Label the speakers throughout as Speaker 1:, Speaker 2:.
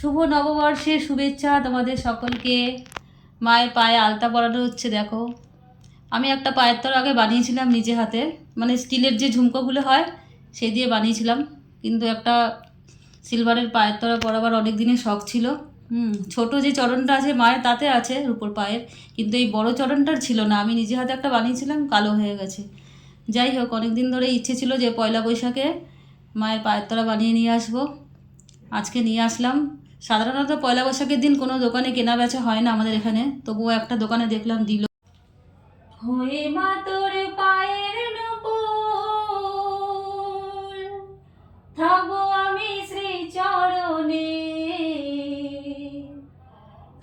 Speaker 1: শুভ নববর্ষের শুভেচ্ছা তোমাদের সকলকে। মায়ের পায়ে আলতা পরানো হচ্ছে। দেখো, আমি একটা পায়ের তলা আগে বানিয়েছিলাম নিজে হাতে, মানে স্টিলের যে ঝুমকোগুলো হয় সেই দিয়ে বানিয়েছিলাম, কিন্তু একটা সিলভারের পায়ের তলা পরাবার অনেক দিনের শখ ছিল। ছোট যে চরণটা আছে মায়ের তাতে আছে রূপোর পায়ের, কিন্তু এই বড় চরণটার ছিল না। আমি নিজে হাতে একটা বানিয়েছিলাম, কালো হয়ে গেছে। যাই হোক, অনেক দিন ধরে ইচ্ছে ছিল যে পয়লা বৈশাখে মায়ের পায়ের তলা বানিয়ে নিয়ে আসবো। আজকে নিয়ে আসলাম। সাধারণত পয়লা বৈশাখের দিন কোনো দোকানে কেনা বেচা হয় না আমাদের এখানে, তবুও একটা দোকানে দেখলাম দিল। হয়ে মা তোর পায়ের নূপুর, থাকবো আমি শ্রী চরণে,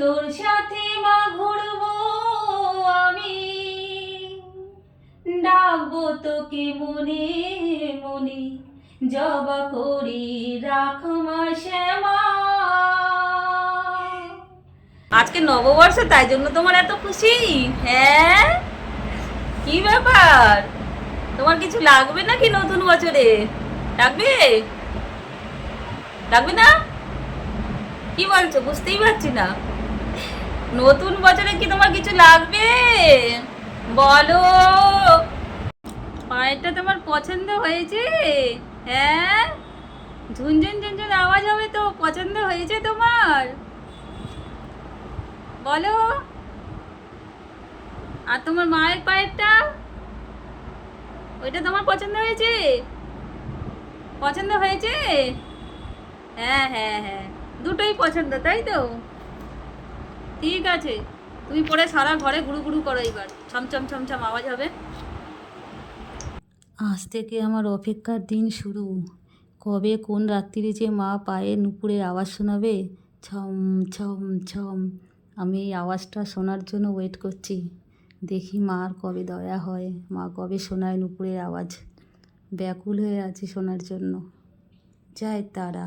Speaker 1: তোর সাথে মা ঘুরবো আমি, ডাকবো তোকে মনে মনে, জবা করি রাখ মা শ্যামা। আজকে নববর্ষ, তাই জন্য তোমার এত খুশি? হ্যাঁ, কি ব্যাপার? তোমার কিছু লাগবে নাকি নতুন বছরে? লাগবে? লাগবে না? কি বলছো, বুঝতেই পারছি না। নতুন বছরে কি তোমার কিছু লাগবে? বলো। পায়েরটা তোমার পছন্দ হয়েছে? হ্যাঁ, ঝুনঝুন ঝুনঝুন আওয়াজ হবে তো। পছন্দ হয়েছে তোমার? বলো। আর তোমার মায়ের পায়েরটা, ওইটা তোমার পছন্দ হয়েছে? পছন্দ হয়েছে? হ্যাঁ হ্যাঁ হ্যাঁ, দুটোই পছন্দ, তাই তো? ঠিক আছে, তুমি পরে সারা ঘরে গুড়ু গুড়ু করো, এইবার ছমছম ছমছম আওয়াজ হবে। আজ থেকে আমার অপেক্ষার দিন শুরু। কবে কোন রাত্রিরে যে মা পায়ে নুপুরের আওয়াজ শোনাবে, ছম ছম ছম। আমি এই আওয়াজটা শোনার জন্য ওয়েট করছি। দেখি মার কবে দয়া হয়, মা কবে শোনায় নুপুরের আওয়াজ। ব্যাকুল হয়ে আছি শোনার জন্য। জয় তারা।